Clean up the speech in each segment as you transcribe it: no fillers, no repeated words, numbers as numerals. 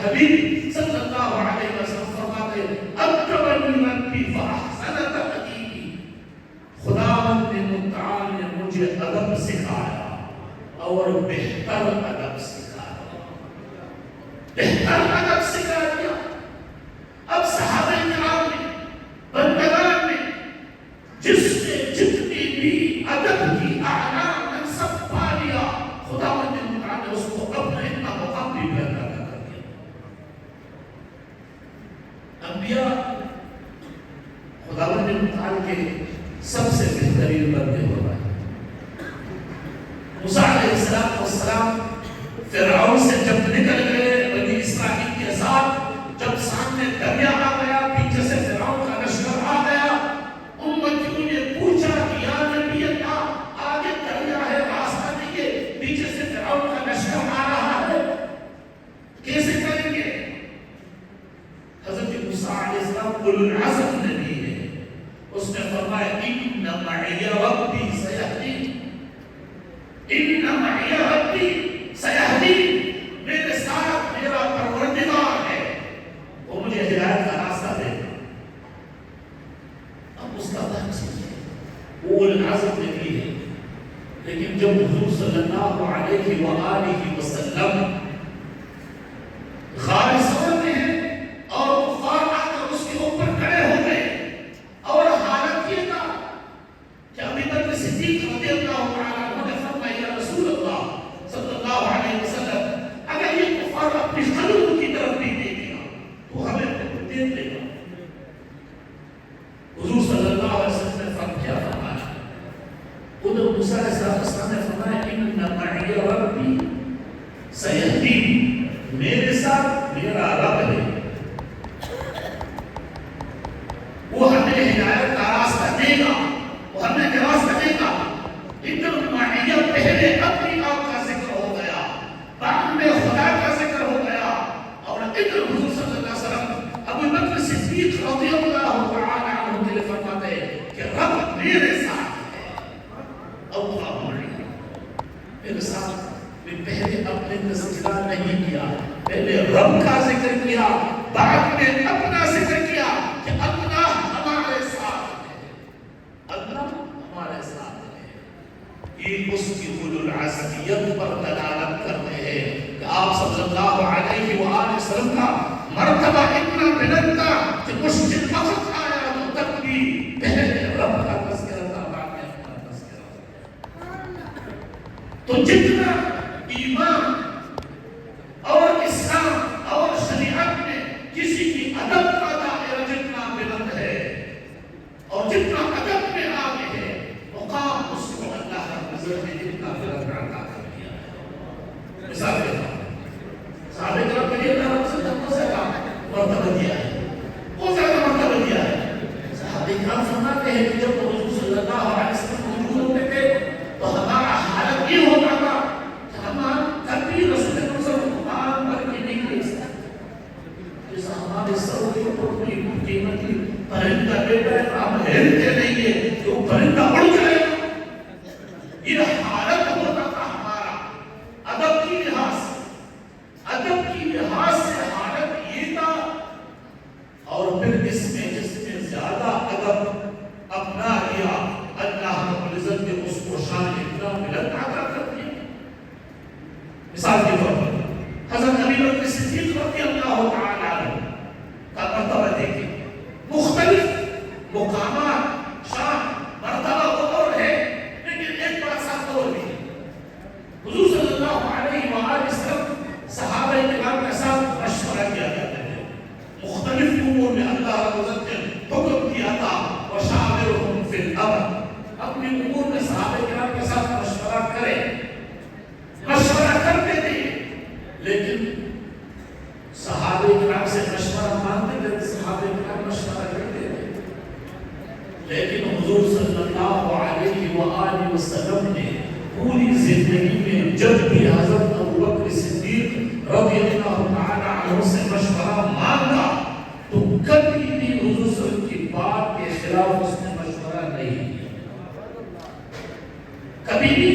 حبیب صلی اللہ علیہ وسلم فرماتے ادبنی ربی فاحسن تأدیبی، خداوند متعال نے مجھے ادب سکھایا اور بہتر ادب سکھایا، بہتر ادب سکھا دیا۔ اب صحابہ کرام نے، بندگان نے، جس نے جتنی بھی ادب کی اعلیٰ منصب پا لیا، خداوند متعال نے اس کو اپنا اتنا مقام بھی پیدا کر دیا۔ انبیاء خداوند متعال کے سب سے بہترین بندے ہو رہے ہیں۔ موسیٰ علیہ السلام فرعون سے جب نکل گئے بنی اسرائیل کے ساتھ، جب سامنے دریا آ گیا، پیچھے سے فرعون کا لشکر آ گیا، امتیوں نے پوچھا کہ یا نبی اللہ، آگے دریا ہے، راستہ نہیں ہے، پیچھے سے فرعون کا لشکر آ رہا ہے، کیسے کریں گے؟ حضرت موسیٰ علیہ السلام اولو العزم نبی ہے، اس نے فرمایا ان معی ربی سیہدین، ان معی ربی سیہدین، میرے ساتھ میرا پروردگار ہے، وہ مجھے ہدایت کا راستہ دے گا۔ اب اس کا دھن سیکھے، وہ اولو العزم نبی ہے، لیکن جب حضور صلی اللہ علیہ وآلہ وسلم غار ثور میں ہیں اور کفار آ کر اس کے اوپر کھڑے ہو گئے، اور حالت یہ تھا کہ ابو بکر صدیق رضی اللہ تعالیٰ عنہ نے فرمایا یا رسول اللہ صلی اللہ علیہ وسلم، اگر یہ کفار اپنی قلوب کی طرف بھی دیکھے گا تو ہمیں دے دے گا۔ حضور صلی اللہ علیہ وسلم نے کیا فرمایا؟ ادھر موسیٰ علیہ السلام نے فرمایا ان معی ربی سیہدین، میرے ساتھ میرا رب ہے، وہ ہمیں ہدایت کا راستہ دے گا، وہ ہمیں راستہ دے گا۔ ادھر معیت پہلے اپنی آپ کا ذکر ہو گیا، بعد میں خدا کا ذکر ہو گیا، اور ادھر حضور صلی اللہ علیہ وسلم ابو بکر صدیق رضی اللہ تعالی عنہ کے لیے فرماتے ہیں کہ رب میرے ساتھ ہے، اللہ میرے ساتھ۔ میں پہلے اپنے تذکرہ نہیں کیا، پہلے رب کا ذکر کیا، بعد میں اپنا ذکر کیا کہ اللہ ہمارے ساتھ ہے، اللہ ہمارے ساتھ ہے۔ یہ اس کی اولو العزمیت پر دلالت کرتے ہیں کہ آپ صلی اللہ علیہ وآلہ وسلم کا مرتبہ اتنا بلند تھا کہ مشکل وقت آیا تو تک بھی پہلے رب کا تذکرہ تھا، بعد میں اپنا تذکرہ۔ تو جتنا ایمان اور اسلام اور شریعت میں کسی کی ادب کا دائرہ جتنا بلند ہے اور جتنا ادب میں آگے ہے، مقام اس کو اللہ رب العزت نے جتنا بلند عطا کر دیا ہے۔ مثال کے طور پر صحابہ کرام کے لیے اللہ رب العزت نے بہت زیادہ مرتبہ دیا ہے، بہت زیادہ مرتبہ دیا ہے۔ صحابہ کرام فرماتے ہیں کہ جب حضور صلی اللہ علیہ وسلم موجود ہوتے تھے تو ہمارا حالت یہ ہوتا تھا کہ ہم کبھی رسول اللہ صلی اللہ علیہ وسلم قرآن پڑھ کے نہیں لے سکتے، جیسا ہمارے سروں کے اوپر کوئی قیمتی پرندہ بیٹھا ہے، ہم ہلتے نہیں ہیں کہ وہ پرندہ اڑ جائے گا۔ یہ حالت ہوتا تھا ہمارا ادب کی لحاظ سے، ادب کی لحاظ سے حالت یہ تھا۔ اور پھر اس میں جس نے زیادہ ادب اپنا لیا، اللہ رب العزت نے اس کو شان اتنا بلند عطا کر دیا۔ مثال کے طور پر حضرت ابی بکر صدیق رضی اللہ تعالی عنہ کا مرتبہ دیکھیں، مختلف مقامات، شان، مرتبہ اور ہے، لیکن ایک بات ساتھ اور بھی ہے۔ حضور صلی اللہ علیہ وآلہ وسلم صحابہ کرام کے ساتھ مشورہ کیا کرتے تھے، مختلف امور میں اللہ رب العزت نے حکم دیا تھا وَشَاوِرْهُمْ فِي الْأَمْرِ، اپنی امور میں صحابہ کرام کے ساتھ مشورہ کریں، مشورہ کرتے تھے، لیکن صحابہ کرام سے مشورہ مانتے تھے، صحابہ کرام مشورہ کرتے تھے، لیکن حضور صلی اللہ علیہ وآلہ وسلم نے پوری زندگی میں جب بھی حضرت ابو بکر صدیق رضی اللہ تعالی عنہ سے مشورہ مانگا تو کبھی بھی حضور صلی اللہ علیہ وسلم کی بات کے خلاف اس نے مشورہ نہیں کیا، کبھی بھی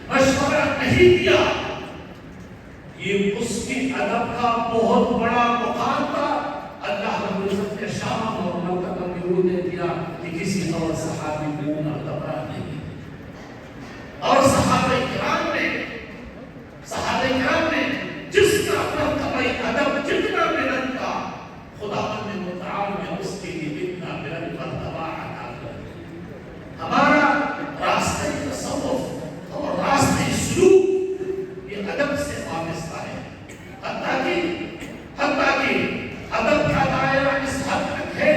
مشورہ نہیں دیا۔ یہ اس کی ادب کا بہت بڑا مقام تھا، اللہ رب العزت نے شان اور مرتبہ میں وہ دے دیا کہ کسی اور صحابی کو مرتبہ نہیں. اور صحابہ کرام نے جس کا مرتبہ ادب جتنا بلند تھا، خدا متعال نے اس کے لیے اتنا بلند مرتبہ عطا کر دیا. ہمارا راستہ تصوف اور راستہ سلوک یہ ادب سے وابستہ ہے. حتیٰ کہ ادب کا دائرہ اس حد تک ہے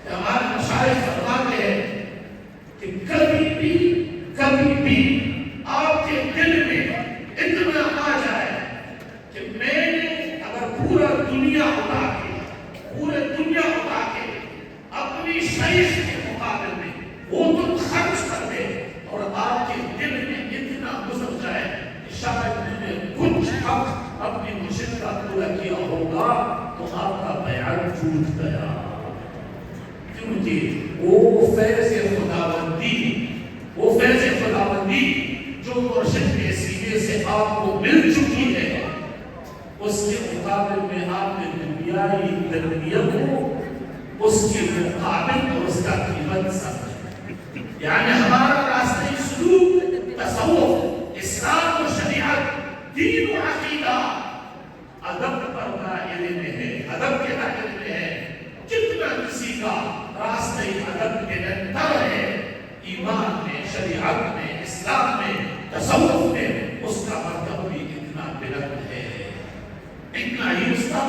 کہ ہمارے مشائخ فرماتے ہیں کہ کبھی بھی آپ کے دل میں اتنا آ جائے کہ میں نے اگر پورا دنیا اٹھا کے اپنی شیخ کے مقابل میں وہ تم خرچ کر دے اور آپ کے دل میں اتنا گزر جائے کہ شاید میں نے کچھ حق اپنی مرشد کا پورا کیا ہوگا تو آپ کا بیعت ٹوٹ گیا. کیونکہ وہ فیض خداوندی جو مرشد کے سینے سے آپ کو مل چکی ہے، اس کے مقابل میں آپ نے دنیائی تربیت کو اس کے مقابل اور اس کا قیمت سمجھا. یعنی ہمارا راستہ سلوک، تصوف، اسلام و شریعت، دین و عقیدہ ادب پر دائرے میں ہے، ادب کے دائرے میں ہے. جتنا کسی کا راستہ ادب کے اندر ہے، ایمان میں، شریعت میں، اسلام میں، تصوف میں، اس کا مرتبہ بھی اتنا بلند ہے. اتنا ہی اس کا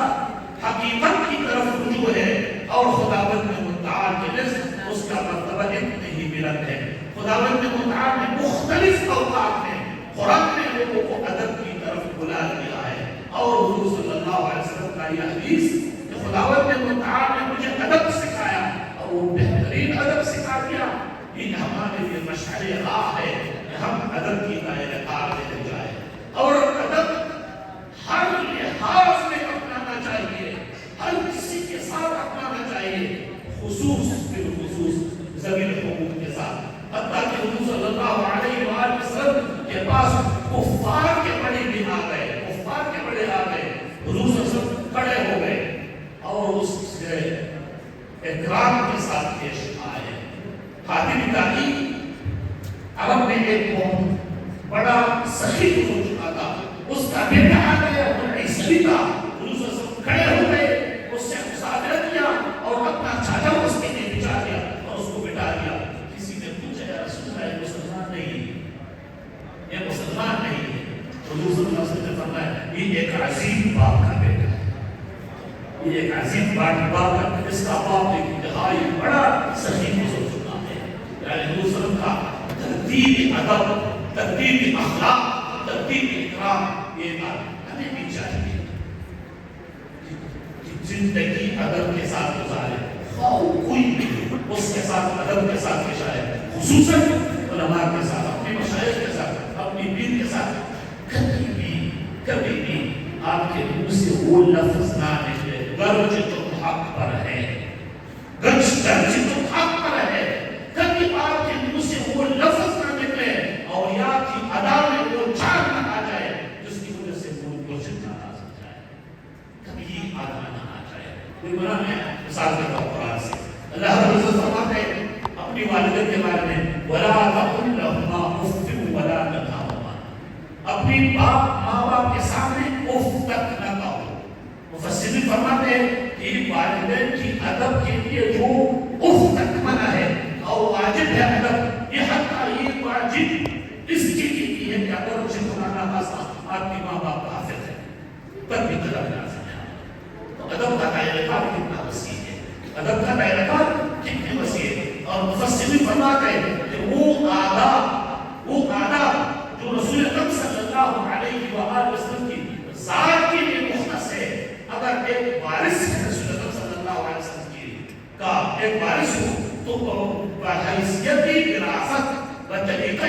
حقیقت کی طرف رجوع ہے اور خداوند متعال کے نزد اس کا مرتبہ اتنے ہی بلند ہے. خداوند متعال نے مختلف اوقات میں قرآن میں لوگوں کو ادب کی طرف بلا دیا ہے. اور حضور صلی اللہ علیہ وسلم کا یہ حدیث کہ خداوند متعال نے مجھے ادب سکھایا اور وہ بہترین ادب سکھا دیا. یہ ہمارے لیے مشعل راہ ہے کہ ہم ادب کی دائرہ کار میں لے جائیں اور ادب ہر لحاظ میں اپنانا چاہیے، ہر کسی کے ساتھ اپنانا چاہیے، بالخصوص ذوی الحقوق کے ساتھ. حتیٰ کہ حضور صلی اللہ علیہ وآلہ وسلم کے پاس کفار کے بڑے بھی آ گئے، حضور صلی اللہ علیہ وسلم کھڑے ہو گئے اور اس سے اکرام کے ساتھ پیش آئے. حاتم طائی عرب میں ایک بہت بڑا سخی ہو چکا تھا، اس کا بیٹا آ گیا، وہ عیسوی تھا. حضور صلی اللہ علیہ وسلم کھڑے ہو گئے، اس سے مصافحہ کیا اور اپنا چاچا اس کے لیے بچا دیا اور اس کو بٹھا دیا. کسی نے پوچھا یا رسول اللہ یہ مسلمان نہیں ہے، یہ مسلمان نہیں ہے. حضور صلی اللہ علیہ وسلم نے فرمایا یہ ایک عظیم باپ کا بیٹا ہے، یہ ایک عظیم باپ کا، اس کا باپ ایک انتہائی بڑا سخی ہو چکا ہے. یعنی حضور صلی اللہ علیہ وسلم کا ترتیب ادب، ترتیب اخلاق، ترتیب اکرام یہ بات ہمیں بھی چاہیے کہ زندگی ادب کے ساتھ گزارے. کوئی بھی اس کے ساتھ ادب کے ساتھ پیش آئے، خصوصاً علماء کے ساتھ، اپنے مشائخ کے ساتھ، اپنی پیر کے ساتھ. کبھی بھی آپ کے منہ سے وہ لفظ نہ نکلے گرچہ تم حق پر ہے، گرچہ تم حق پر ہے. کبھی آپ کے منہ سے وہ لفظ نہ نکلے اور یا کی ادا میں وہ جان نہ آ جائے جس کی وجہ سے وہ مرشد ناراض ہو جائے. کبھی یہ آدمی نہ آ جائے. کوئی بنا میں مثال دیتا ہوں قرآن سے. اللہ رب العزت فرماتے ہیں اپنی والدہ کے بارے میں وَلَا تَقُلْ لَهُمَا أُفٍّ وَلَا تَنْهَرْهُمَا، اپنی ماں باپ کے سامنے اف تک نہ کہو. مفسرین فرماتے ہیں کہ والدین کی ادب کے لیے جو اف تک منع ہے اور واجب ہے ادب، یہ حتیٰ یہ واجب اس کے لیے ہے کہ اگر اسے قرآن خاصا آپ کی ماں باپ کا حافظ ہے تب بھی ادب لازم ہے. تو ادب کا دائرہ کار کتنا وسیع ہے، ادب کا دائرہ کار کتنے وسیع ہے. اور مفسرین فرماتے ہیں کہ وہ آداب جو رسول اکرم صلی اللہ علیہ وآلہ وسلم کی ذات کے لیے مختص ہے، اگر ایک وارث رسول اکرم صلی اللہ علیہ وسلم کی کا ایک وارث ہو تو بحیثیت وراثت و طریقہ